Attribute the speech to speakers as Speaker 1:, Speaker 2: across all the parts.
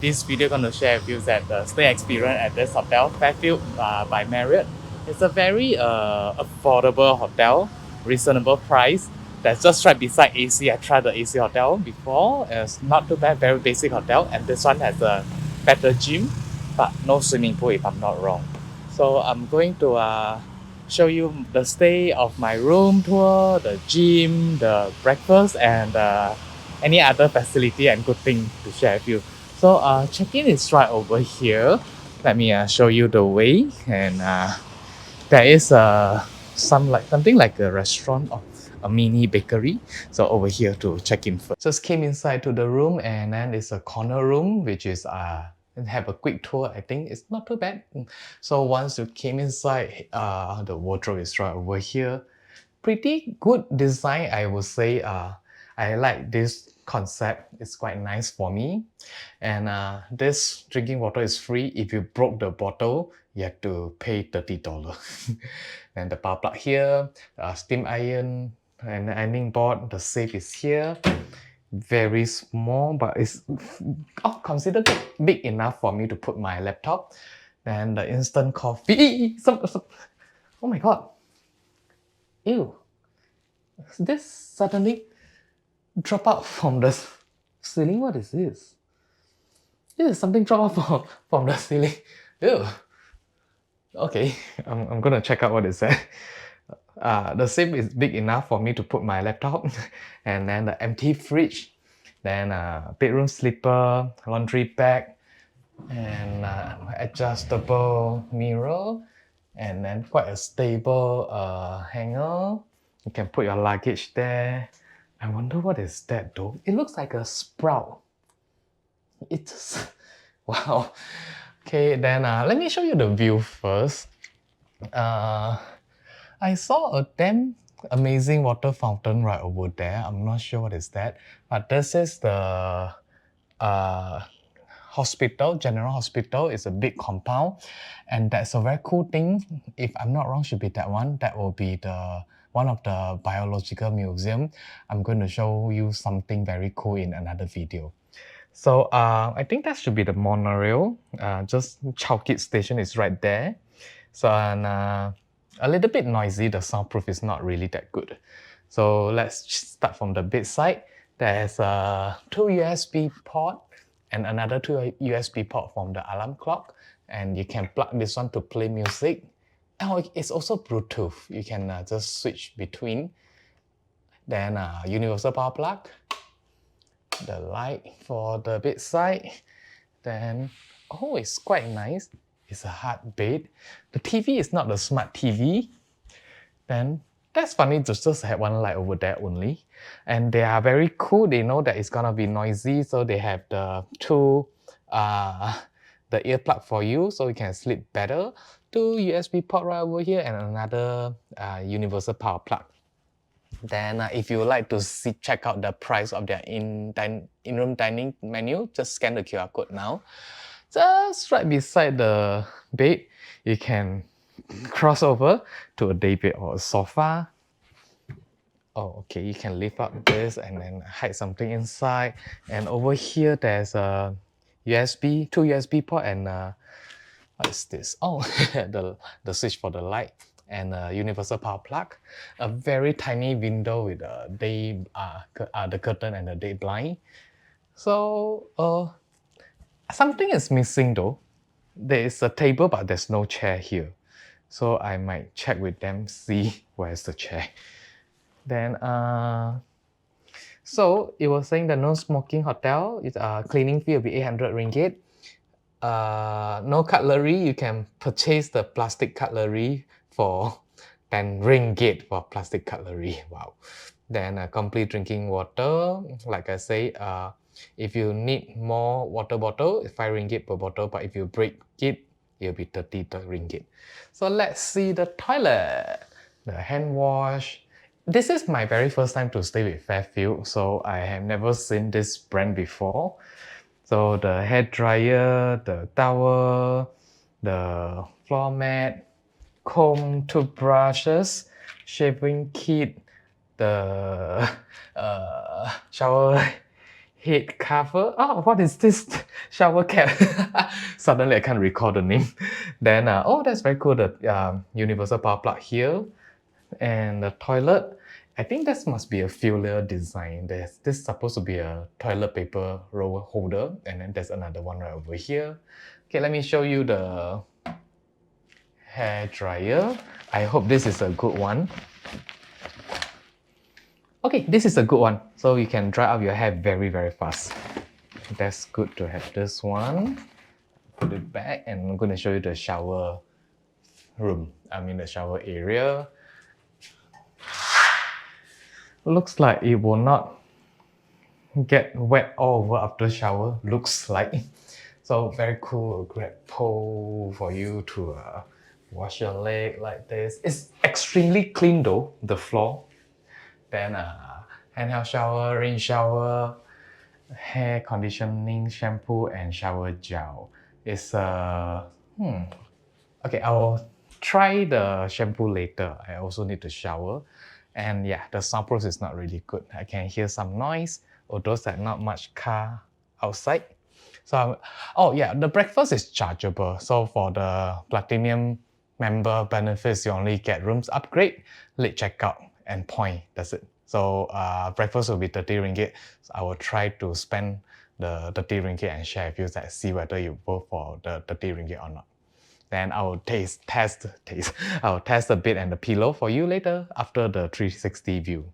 Speaker 1: This video gonna share with you that the stay experience at this hotel, Fairfield by Marriott. It's a very affordable hotel, reasonable price. That's just right beside AC. I tried the AC hotel before. It's not too bad, very basic hotel. And this one has a better gym, but no swimming pool if I'm not wrong. So I'm going to show you the stay of my room tour, the gym, the breakfast, and any other facility and good thing to share with you. So check-in is right over here. Let me show you the way, and there is something like a restaurant or a mini bakery. So over here to check in first. Just came inside to the room, and then it's a corner room which is have a quick tour. I think it's not too bad. So once you came inside, the wardrobe is right over here. Pretty good design, I would say. I like this concept. It's quite nice for me. And this drinking water is free. If you broke the bottle, you have to pay $30. And the power plug here, steam iron, and ironing board. The safe is here. Very small, but it's considered big enough for me to put my laptop. And the instant coffee. Oh my god. Ew. This suddenly drop out from the ceiling. What is this? This is something drop out from the ceiling. Ew. Okay, I'm gonna check out what is that. The safe is big enough for me to put my laptop, and then the empty fridge, then bedroom slipper, laundry bag, and adjustable mirror, and then quite a stable hanger. You can put your luggage there. I wonder what is that though. It looks like a sprout. It's wow. Okay, then let me show you the view first. I saw a damn amazing water fountain right over there. I'm not sure what is that, but this is the hospital, general hospital. It's a big compound, and that's a very cool thing. If I'm not wrong, should be that one. That will be the one of the biological museum. I'm going to show you something very cool in another video. So I think that should be the monorail. Just Chowkit station is right there. So and a little bit noisy. The soundproof is not really that good. So let's start from the bedside. There's two USB port and another two USB port from the alarm clock, and you can plug this one to play music. Oh, it's also Bluetooth. You can just switch between. Then universal power plug, the light for the bedside. Then, oh, it's quite nice. It's a hard bed. The TV is not the smart TV. Then that's funny to just have one light over there only. And they are very cool. They know that it's gonna be noisy, so they have the two the earplug for you, so you can sleep better. Two USB port right over here, and another universal power plug. Then if you would like to check out the price of their in-room dining menu, just scan the QR code now. Just right beside the bed, you can cross over to a day bed or a sofa. Oh, okay, you can lift up this and then hide something inside. And over here, there's a two USB port, and what is this? Oh, the switch for the light, and a universal power plug. A very tiny window with a the curtain and the day blind. So something is missing though. There is a table, but there's no chair here. So I might check with them, see where's the chair. Then so it was saying the no smoking hotel. It's cleaning fee will be 800 ringgit. No cutlery. You can purchase the plastic cutlery for 10 ringgit for plastic cutlery. Wow. Then complete drinking water. Like I say, if you need more water bottle, it's 5 ringgit per bottle. But if you break it, it'll be 30 ringgit. So let's see the toilet, the hand wash. This is my very first time to stay with Fairfield, so I have never seen this brand before. So the hair dryer, the towel, the floor mat, comb, toothbrushes, shaving kit, the shower head cover. Oh, what is this? Shower cap. Suddenly I can't recall the name. Then, oh, that's very cool. The universal power plug here. And the toilet. I think this must be a filial design. This is supposed to be a toilet paper roll holder. And then there's another one right over here. Okay, let me show you the hair dryer. I hope this is a good one. Okay, this is a good one. So you can dry out your hair very, very fast. That's good to have this one. Put it back and I'm going to show you the shower room. I mean the shower area. Looks like it will not get wet all over after shower. Looks like. So very cool. Great pole for you to wash your leg like this. It's extremely clean though, the floor. Then handheld shower, rain shower, hair conditioning shampoo and shower gel. It's okay, I'll try the shampoo later. I also need to shower. And yeah, the soundproof is not really good. I can hear some noise, although there's not much car outside. So, oh yeah, the breakfast is chargeable. So for the platinum member benefits, you only get rooms upgrade, late checkout, and point. That's it. So breakfast will be 30 ringgit. So I will try to spend the 30 ringgit and share with you that see whether you vote for the 30 ringgit or not. Then I will I will test the bed and the pillow for you later after the 360 view.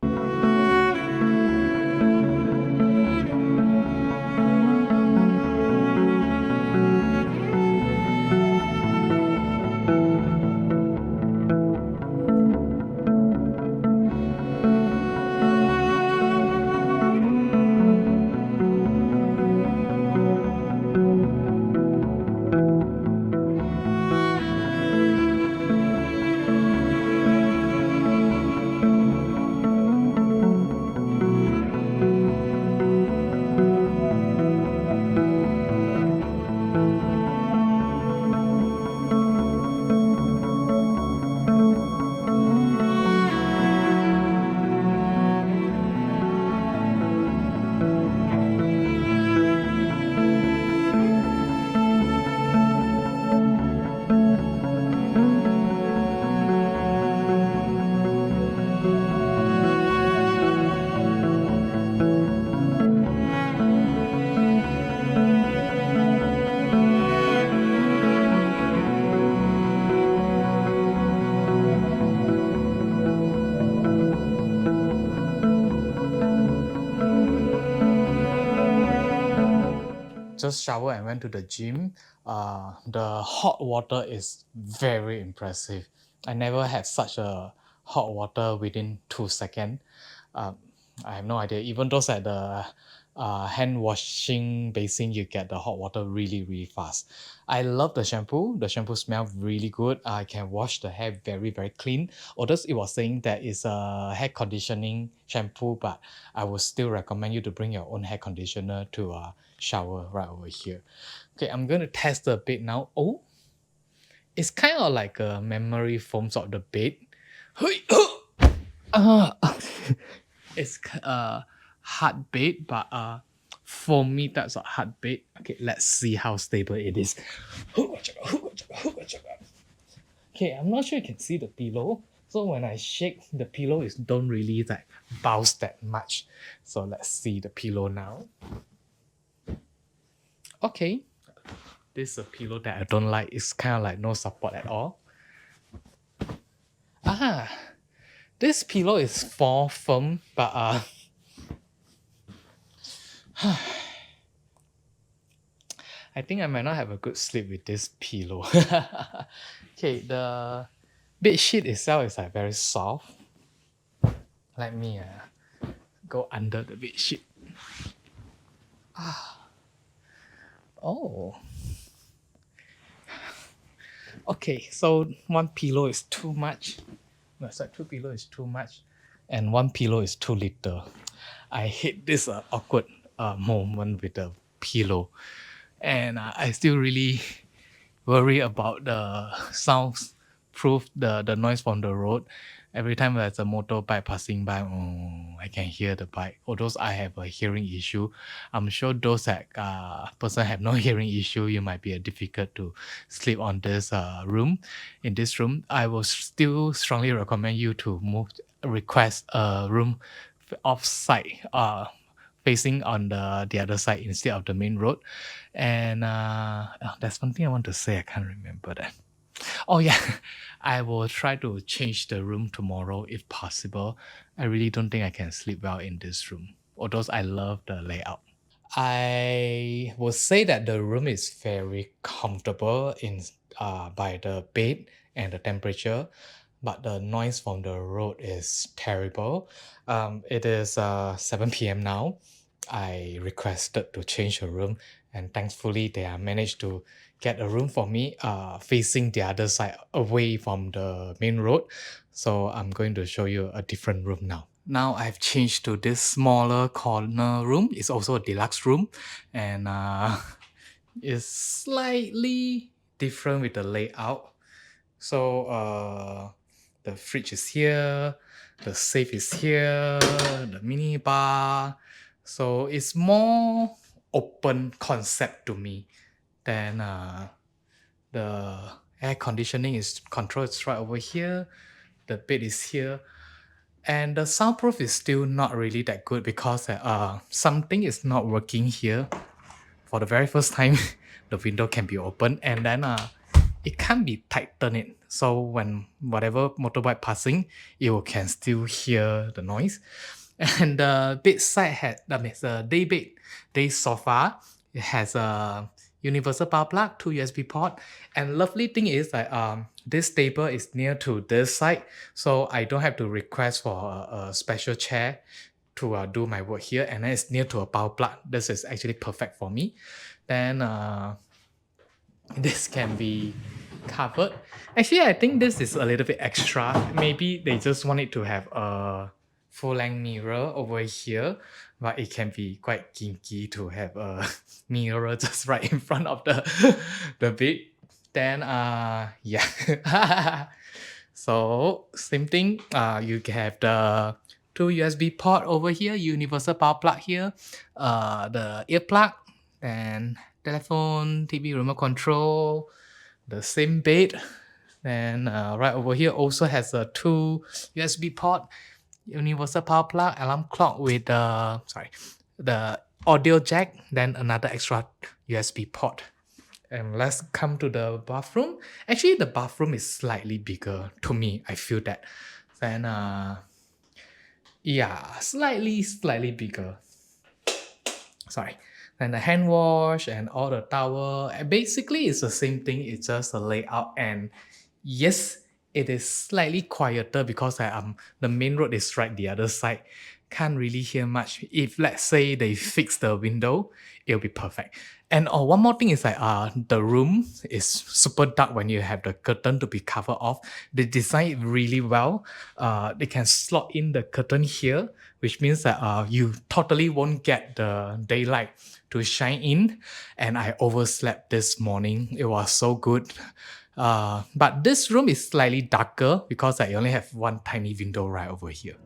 Speaker 1: Just shower and went to the gym. The hot water is very impressive. I never had such a hot water within 2 seconds. I have no idea. Even those at the hand washing basin, you get the hot water really, really fast. I love the shampoo. The shampoo smells really good. I can wash the hair very, very clean. Although it was saying that it's a hair conditioning shampoo, but I would still recommend you to bring your own hair conditioner to shower right over here. Okay, I'm going to test the bed now. Oh, it's kind of like a memory foams of the bed. It's hard bed, but for me that's a hard bed. Okay, let's see how stable it is. Okay, I'm not sure you can see the pillow. So when I shake, the pillow is don't really like bounce that much. So let's see the pillow now. Okay, this is a pillow that I don't like. It's kind of like no support at all. This pillow is for firm, but I think I might not have a good sleep with this pillow. Okay, the bed sheet itself is like very soft. Let me go under the bed sheet. Oh. Okay, so one pillow is too much. No, sorry, two pillow is too much, and one pillow is too little. I hate this awkward moment with the pillow, and I still really worry about the soundproof, the noise from the road. Every time there's a motorbike passing by, I can hear the bike. Although I have a hearing issue, I'm sure those that person have no hearing issue, you might be difficult to sleep on this room. In this room, I will still strongly recommend you to request a room off site, facing on the other side instead of the main road. And that's one thing I want to say. I can't remember that. Oh yeah, I will try to change the room tomorrow if possible. I really don't think I can sleep well in this room, although I love the layout. I would say that the room is very comfortable in by the bed and the temperature, but the noise from the road is terrible. It is 7 p.m. now. I requested to change the room, and thankfully they have managed to get a room for me facing the other side away from the main road. So I'm going to show you a different room now. Now I've changed to this smaller corner room. It's also a deluxe room, and it's slightly different with the layout. So the fridge is here, the safe is here, the mini bar. So it's more open concept to me than the air conditioning is controlled right over here. The bed is here. And the soundproof is still not really that good because something is not working here. For the very first time, the window can be open and then it can't be tightened it. So when whatever motorbike passing, can still hear the noise. And the bedside the day bed, day sofa. It has a universal power plug, 2 USB port, and lovely thing is that this table is near to this side, so I don't have to request for a special chair to do my work here, and then it's near to a power plug. This is actually perfect for me. Then this can be covered. Actually, I think this is a little bit extra. Maybe they just wanted to have a full-length mirror over here, but it can be quite kinky to have a mirror just right in front of the bed. Then yeah. So same thing. You have the 2 USB port over here, universal power plug here, the earplug, and telephone, TV remote control, the same bed. Then right over here also has a 2 USB port, universal power plug, alarm clock with the audio jack, then another extra USB port. And let's come to the bathroom. Actually, the bathroom is slightly bigger to me. I feel that. Then yeah, slightly bigger. Sorry. And the hand wash and all the towel. Basically, it's the same thing. It's just a layout. And yes, it is slightly quieter because the main road is right the other side. Can't really hear much. If let's say they fix the window, it'll be perfect. And one more thing is that the room is super dark when you have the curtain to be covered off. They design it really well. They can slot in the curtain here, which means that you totally won't get the daylight to shine in. And I overslept this morning. It was so good. But this room is slightly darker because I only have one tiny window right over here.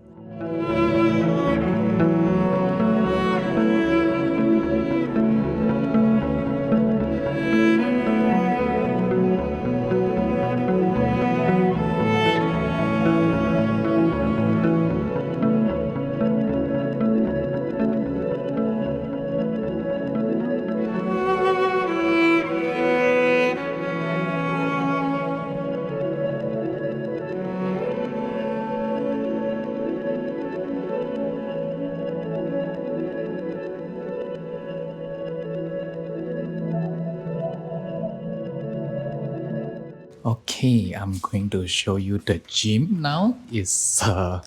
Speaker 1: Okay, I'm going to show you the gym now. It's a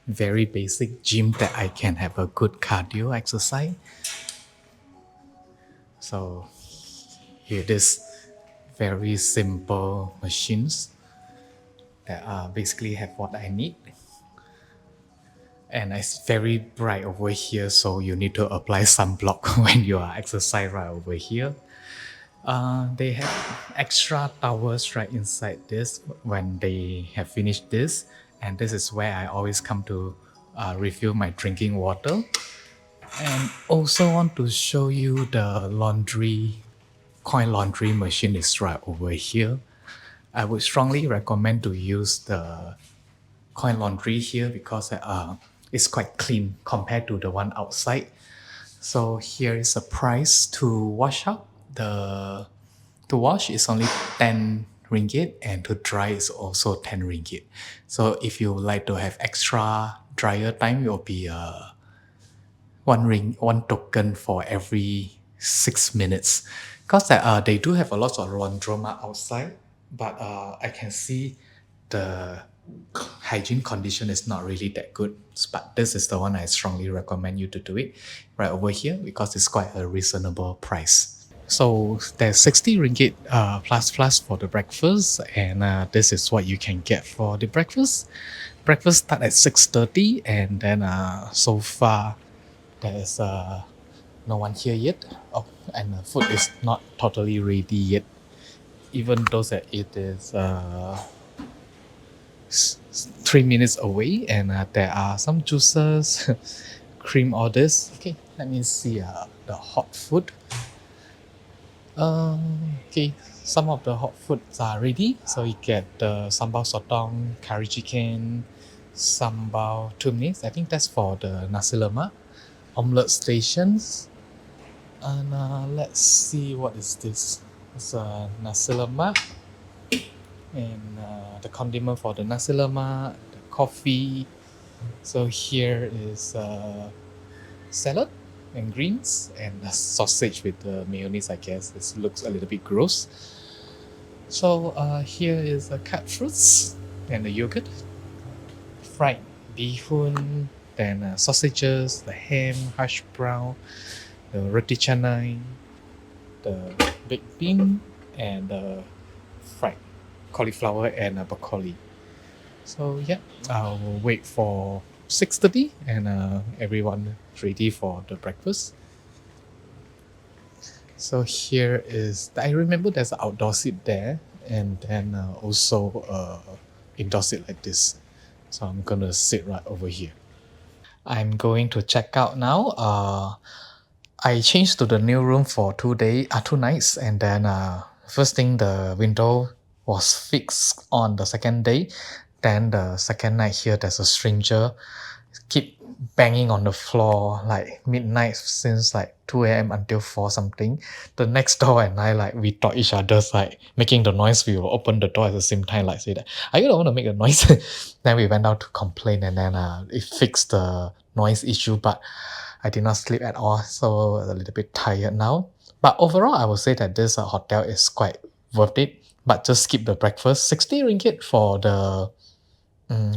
Speaker 1: very basic gym that I can have a good cardio exercise. So here it is, very simple machines that basically have what I need. And it's very bright over here, so you need to apply sunblock when you are exercising right over here. They have extra towels right inside this when they have finished this, and this is where I always come to refill my drinking water. And also want to show you the coin laundry machine is right over here. I would strongly recommend to use the coin laundry here because it's quite clean compared to the one outside. So here is a price to wash up. To wash is only 10 ringgit and to dry is also 10 ringgit. So if you like to have extra dryer time, it will be one token for every 6 minutes. Because they do have a lot of laundromat outside, but I can see the hygiene condition is not really that good. But this is the one I strongly recommend you to do it right over here because it's quite a reasonable price. So there's 60 ringgit plus for the breakfast, and this is what you can get for the breakfast. Breakfast start at 6:30, and then so far there's no one here yet. Oh, and the food is not totally ready yet, even though that it is 3 minutes away, and there are some juices, cream orders. Okay, let me see the hot food. Okay, some of the hot foods are ready. So you get the sambal sotong, curry chicken, sambal tumis. I think that's for the nasi lemak, omelette stations. And let's see, what is this? It's a nasi lemak, and the condiment for the nasi lemak, the coffee. So here is salad and greens and a sausage with the mayonnaise. I guess this looks a little bit gross. So here is the cut fruits and the yogurt, fried bihun, then sausages, the ham, hash brown, the roti canai, the baked bean, and the fried cauliflower and broccoli. So yeah, I'll wait for 6:30 and everyone ready for the breakfast. So here is, I remember there's an outdoor seat there, and then also indoor seat like this. So I'm gonna sit right over here. I'm going to check out now. I changed to the new room for 2 nights, and then first thing, the window was fixed on the second day. Then the second night here, there's a stranger keep banging on the floor like midnight since like 2 a.m. until 4 something. The next door and I, like, we thought each other's like making the noise. We will open the door at the same time, like say that, are you the one to make a noise? Then we went out to complain, and then it fixed the noise issue, but I did not sleep at all, so a little bit tired now. But overall, I would say that this hotel is quite worth it. But just skip the breakfast. 60 ringgit for the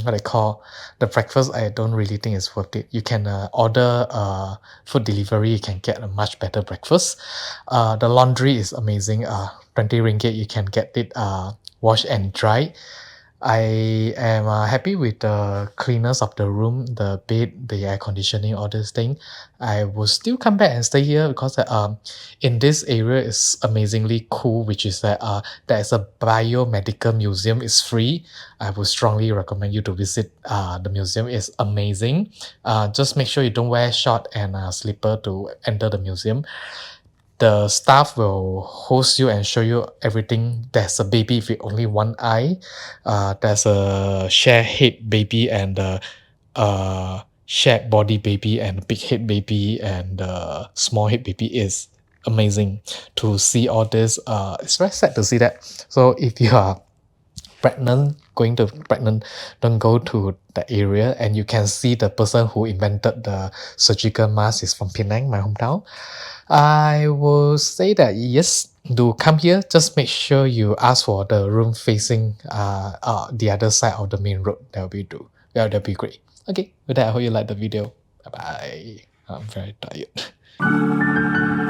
Speaker 1: what I call the breakfast. I don't really think it's worth it. You can order food delivery. You can get a much better breakfast. The laundry is amazing. 20 ringgit you can get it washed and dry. I am happy with the cleanness of the room, the bed, the air conditioning, all this thing. I will still come back and stay here because in this area is amazingly cool, which is that there is a biomedical museum. It's free. I would strongly recommend you to visit. The museum is amazing. Just make sure you don't wear short and slipper to enter the museum. The staff will host you and show you everything. There's a baby with only one eye. There's a share head baby and shared body baby and big head baby and small head baby. Is amazing to see all this. It's very sad to see that. So if you are pregnant, don't go to the area, and you can see the person who invented the surgical mask is from Penang, my hometown. I will say that yes, do come here. Just make sure you ask for the room facing the other side of the main road. That'll be great. Okay, with that, I hope you like the video. Bye bye. I'm very tired.